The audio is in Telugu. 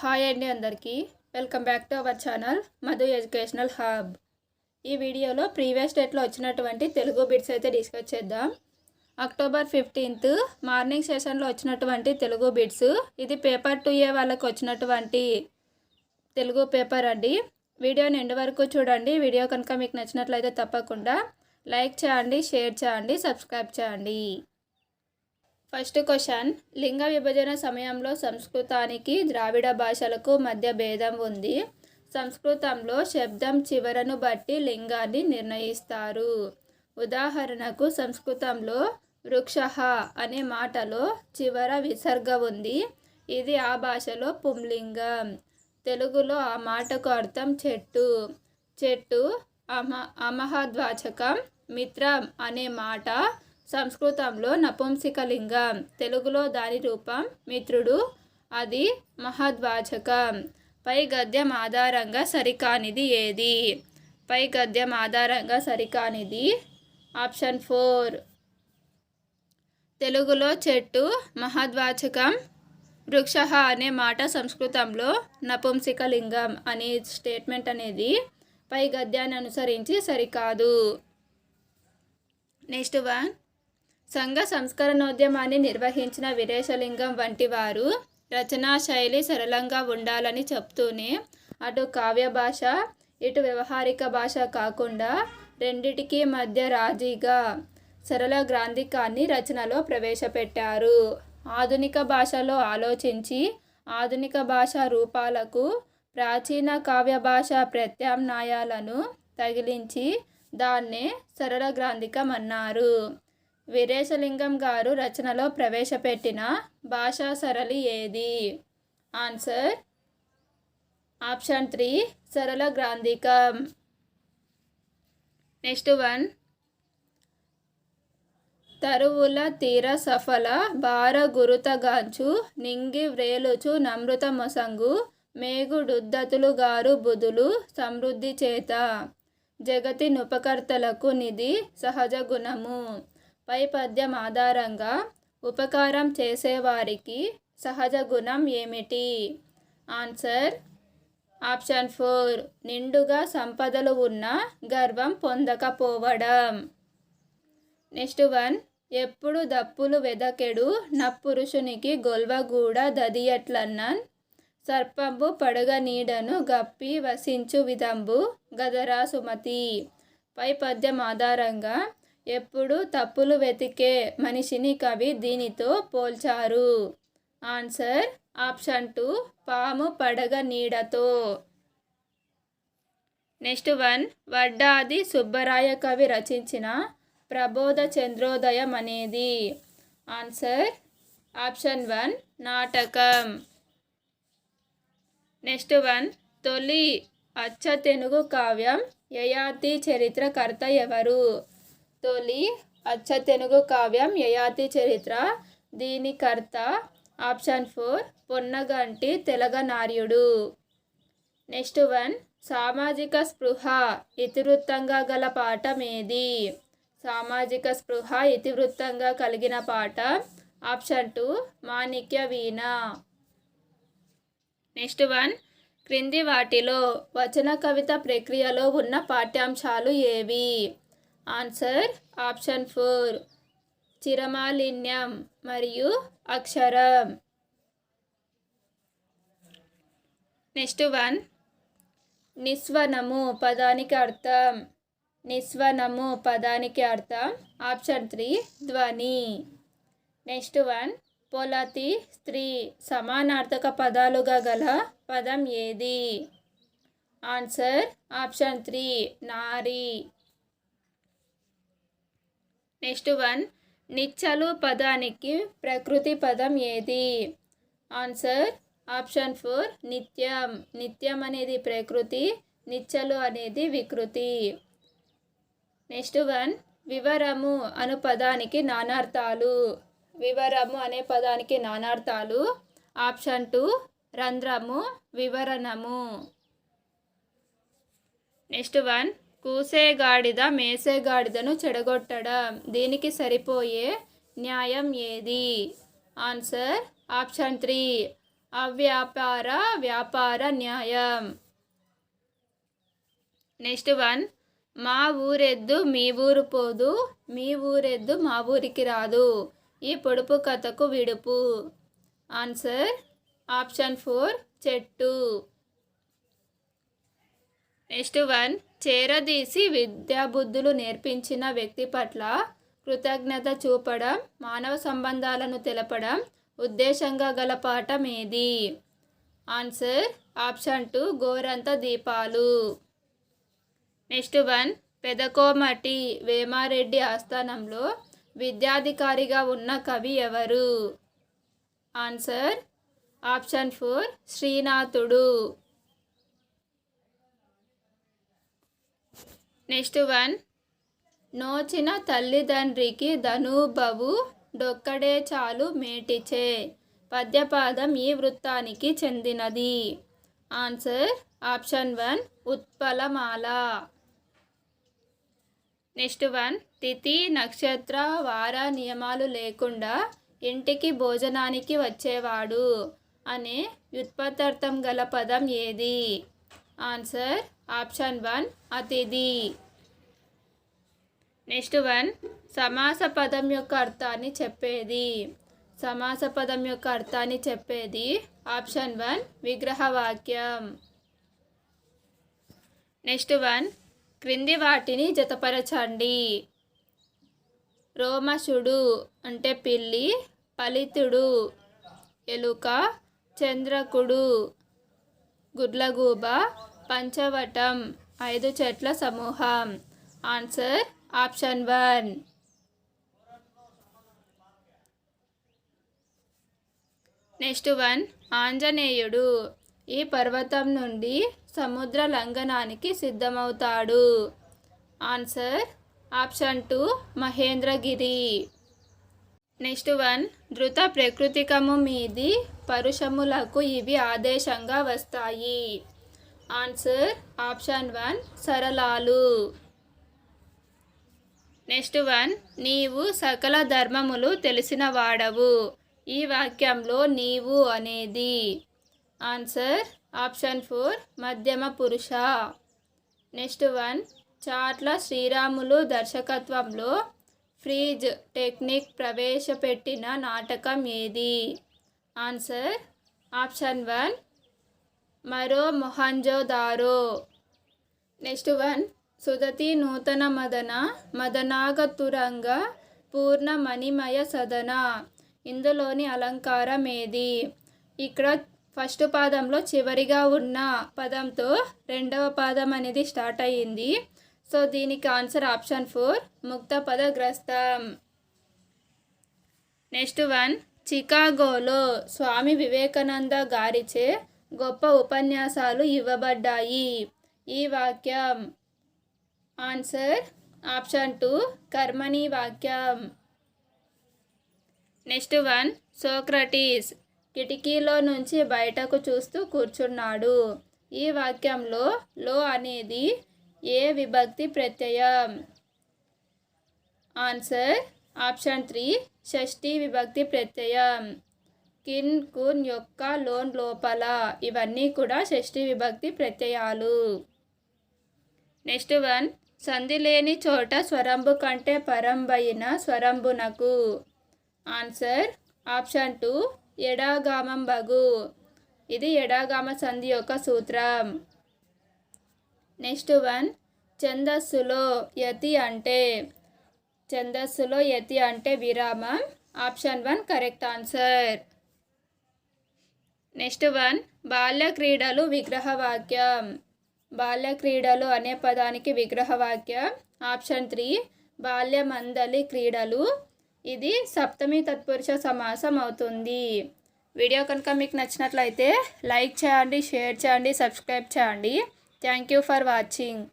హాయ్ అండి అందరికీ welcome back to our channel Madhu educational hub. ఈ వీడియోలో ప్రీవియస్ డేట్లో వచ్చినటువంటి తెలుగు బిట్స్ అయితే డిస్కస్ చేద్దాం. అక్టోబర్ 15th మార్నింగ్ సెషన్లో వచ్చినటువంటి తెలుగు బిట్స్. ఇది పేపర్ 2A వాళ్ళకి వచ్చినటువంటి తెలుగు పేపర్ అండి. వీడియోని ఎండ్ వరకు చూడండి. వీడియో కనుక మీకు నచ్చినట్లయితే తప్పకుండా లైక్ చేయండి, షేర్ చేయండి, సబ్స్క్రైబ్ చేయండి. ఫస్ట్ క్వశ్చన్, లింగ విభజన సమయంలో సంస్కృతానికి ద్రావిడ భాషలకు మధ్య భేదం ఉంది. సంస్కృతంలో శబ్దం చివరను బట్టి లింగాన్ని నిర్ణయిస్తారు. ఉదాహరణకు సంస్కృతంలో వృక్షః అనే మాటలో చివర విసర్గ ఉంది. ఇది ఆ భాషలో పుంలింగం. తెలుగులో ఆ మాటకు అర్థం చెట్టు. చెట్టు అమహద్వాచకం. మిత్రం అనే మాట సంస్కృతంలో నపుంసకలింగం. తెలుగులో దాని రూపం మిత్రుడు. అది మహద్వాచకం. పై గద్యం ఆధారంగా సరికానిది ఏది? పై గద్యం ఆధారంగా సరికానిది ఆప్షన్ 4. తెలుగులో చెట్టు మహద్వాచకం, వృక్షః అనే మాట సంస్కృతంలో నపుంసకలింగం అనే స్టేట్మెంట్ అనేది పై గద్యాన్ని అనుసరించి సరికాదు. నెక్స్ట్ వన్, సంఘ సంస్కరణోద్యమాన్ని నిర్వహించిన వీరేశలింగం వంటి వారు రచనా శైలి సరళంగా ఉండాలని చెప్తూనే అటు కావ్య భాష ఇటు వ్యవహారిక భాష కాకుండా రెండిటికి మధ్య రాజీగా సరళ గ్రాంధికాన్ని రచనలో ప్రవేశపెట్టారు. ఆధునిక భాషలో ఆలోచించి ఆధునిక భాషా రూపాలకు ప్రాచీన కావ్య భాష ప్రత్యామ్నాయాలను తగిలించి దాన్నే సరళ గ్రాంధికం అన్నారు. వీరేశలింగం గారు రచనలో ప్రవేశపెట్టిన భాషా సరళి ఏది? ఆన్సర్ ఆప్షన్ 3 సరళ గ్రాంధికం. నెక్స్ట్ వన్, తరువుల తీర సఫల భార గురుతగాంచు నింగి వ్రేలుచు నమృత మొసంగు మేగుడుద్దతులు గారు బుధులు సమృద్ధి చేత జగతి నుపకర్తలకు నిధి సహజ గుణము. పై పద్యం ఆధారంగా ఉపకారం చేసేవారికి సహజ గుణం ఏమిటి? ఆన్సర్ ఆప్షన్ 4 నిండుగా సంపదలు ఉన్న గర్వం పొందకపోవడం. నెక్స్ట్ వన్, ఎప్పుడు దప్పులు వెదకెడు నప్పురుషునికి గొల్వగూడ దదియట్లన్నన్ సర్పంబు పడుగ నీడను గప్పి వసించు విదంబు గదరా సుమతి. పై పద్యం ఆధారంగా ఎప్పుడు తప్పులు వెతికే మనిషిని కవి దీనితో పోల్చారు. ఆన్సర్ ఆప్షన్ 2 పాము పడగ నీడతో. నెక్స్ట్ వన్, వడ్డాది సుబ్బరాయ కవి రచించిన ప్రబోధ చంద్రోదయం అనేది? ఆన్సర్ ఆప్షన్ 1 నాటకం. నెక్స్ట్ వన్, తొలి అచ్చ తెనుగు కావ్యం యయాతి చరిత్ర కర్త ఎవరు? తొలి అచ్చ తెనుగు కావ్యం యయాతి చరిత్ర. దీని కర్త ఆప్షన్ 4 పొన్నగంటి తెలగనార్యుడు. నెక్స్ట్ వన్, సామాజిక స్పృహ ఇతివృత్తంగా గల పాఠం ఏది? సామాజిక స్పృహ ఇతివృత్తంగా కలిగిన పాఠం ఆప్షన్ 2 మాణిక్య వీణ. నెక్స్ట్ వన్, క్రింది వాటిలో వచన కవిత ప్రక్రియలో ఉన్న పాఠ్యాంశాలు ఏవి? ఆన్సర్ ఆప్షన్ 4 చిరమాలిన్యం మరియు అక్షరం. నెక్స్ట్ వన్, నిస్వనము పదానికి అర్థం. నిస్వనము పదానికి అర్థం ఆప్షన్ 3 ధ్వని. నెక్స్ట్ వన్, పొలతి స్త్రీ సమానార్థక పదాలుగా గల పదం ఏది? ఆన్సర్ ఆప్షన్ 3 నారి. నెక్స్ట్ వన్, నిచ్చలు పదానికి ప్రకృతి పదం ఏది? ఆన్సర్ ఆప్షన్ 4 నిత్యం. నిత్యం అనేది ప్రకృతి, నిచ్చలు అనేది వికృతి. నెక్స్ట్ వన్, వివరము అను పదానికి నానార్థాలు. వివరము అనే పదానికి నానార్థాలు ఆప్షన్ 2 రంధ్రము, వివరణము. నెక్స్ట్ వన్, కూసేగాడిద మేసేగాడిదను చెడగొట్టడం. దీనికి సరిపోయే న్యాయం ఏది? ఆన్సర్ ఆప్షన్ 3 అవ్యాపార వ్యాపార న్యాయం. నెక్స్ట్ వన్, మా ఊరెద్దు మీ ఊరు పోదు, మీ ఊరెద్దు మా ఊరికి రాదు, ఈ పొడుపు కథకు విడుపు. ఆన్సర్ ఆప్షన్ 4 చెట్టు. నెక్స్ట్ వన్, చేరదీసి విద్యాబుద్ధులు నేర్పించిన వ్యక్తి పట్ల కృతజ్ఞత చూపడం, మానవ సంబంధాలను తెలపడం ఉద్దేశంగా గల పాఠం ఏది? ఆన్సర్ ఆప్షన్ 2 గోరంత దీపాలు. నెక్స్ట్ వన్, పెదకోమటి వేమారెడ్డి ఆస్థానంలో విద్యాధికారిగా ఉన్న కవి ఎవరు? ఆన్సర్ ఆప్షన్ 4 శ్రీనాథుడు. నెక్స్ట్ వన్, నోచిన తల్లిదండ్రికి ధనుబవు డొక్కడే చాలు మేటిచే పద్యపాదం ఈ వృత్తానికి చెందినది. ఆన్సర్ ఆప్షన్ 1 ఉత్పలమాల. నెక్స్ట్ వన్, తిథి నక్షత్ర వార నియమాలు లేకుండా ఇంటికి భోజనానికి వచ్చేవాడు అనే వ్యుత్పత్తార్థం గల పదం ఏది? ఆన్సర్ ఆప్షన్ 1 అతిథి. నెక్స్ట్ వన్, సమాస పదం యొక్క అర్థాన్ని చెప్పేది. సమాస పదం యొక్క అర్థాన్ని చెప్పేది ఆప్షన్ 1 విగ్రహవాక్యం. నెక్స్ట్ వన్, క్రింది వాటిని జతపరచండి. రోమశుడు అంటే పిల్లి, ఫలితుడు ఎలుక, చంద్రకుడు గుడ్లగూబ, పంచవటం 5 చెట్ల సమూహం. Answer option 1. నెక్స్ట్ వన్, ఆంజనేయుడు ఈ పర్వతం నుండి సముద్ర లంఘనానికి సిద్ధమవుతాడు. Answer option 2 Mahendragiri. Next one, ధృత ప్రకృతికము మీది పరుషములకు ఇవి ఆదేశంగా వస్తాయి. ఆన్సర్ ఆప్షన్ 1 సరళాలు. నెక్స్ట్ వన్, నీవు సకల ధర్మములు తెలిసిన వాడవు, ఈ వాక్యంలో నీవు అనేది? ఆన్సర్ ఆప్షన్ 4 మధ్యమ పురుష. నెక్స్ట్ వన్, చాట్ల శ్రీరాములు దర్శకత్వంలో ఫ్రీజ్ టెక్నిక్ ప్రవేశపెట్టిన నాటకం ఏది? ఆన్సర్ ఆప్షన్ 1 మరో మొహంజోదారో. నెక్స్ట్ వన్, సుదతి నూతన మదన మదనాగతురంగ పూర్ణ మణిమయ సదన ఇందులోని అలంకారం ఏది? ఇక్కడ ఫస్ట్ పాదంలో చివరిగా ఉన్న పదంతో రెండవ పాదం అనేది స్టార్ట్ అయ్యింది. సో దీనికి ఆన్సర్ ఆప్షన్ 4 ముక్త పదగ్రస్తం. నెక్స్ట్ వన్, చికాగోలో స్వామి వివేకానంద గారిచే గొప్ప ఉపన్యాసాలు ఇవ్వబడ్డాయి, ఈ వాక్యం? ఆన్సర్ ఆప్షన్ 2 కర్మణి వాక్యం. నెక్స్ట్ వన్, సోక్రటీస్ కిటికీలో నుంచి బయటకు చూస్తూ కూర్చున్నాడు, ఈ వాక్యంలో లో అనేది ఏ విభక్తి ప్రత్యయం? ఆన్సర్ ఆప్షన్ 3 షష్ఠి విభక్తి ప్రత్యయం. కిన్ కున్ యొక్క లోన్ లోపల ఇవన్నీ కూడా షష్ఠి విభక్తి ప్రత్యయాలు. నెక్స్ట్ వన్, సంధి లేని చోట స్వరంబు కంటే పరంబైన స్వరంబునకు. ఆన్సర్ ఆప్షన్ 2 ఎడాగామం బగు, ఇది ఎడాగామ సంధి యొక్క సూత్రం. నెక్స్ట్ వన్, ఛందస్సులో యతి అంటే? ఛందస్సులో యతి అంటే విరామం. Option 1 correct answer. Next one, బాల్య క్రీడలు విగ్రహవాక్యం. బాల్య క్రీడలు అనే పదానికి విగ్రహవాక్యం ఆప్షన్ 3 బాల్యమందలి క్రీడలు, ఇది సప్తమి తత్పురుష సమాసం అవుతుంది. వీడియో కనుక మీకు నచ్చినట్లయితే లైక్ చేయండి, షేర్ చేయండి, సబ్స్క్రైబ్ చేయండి. Thank you for watching.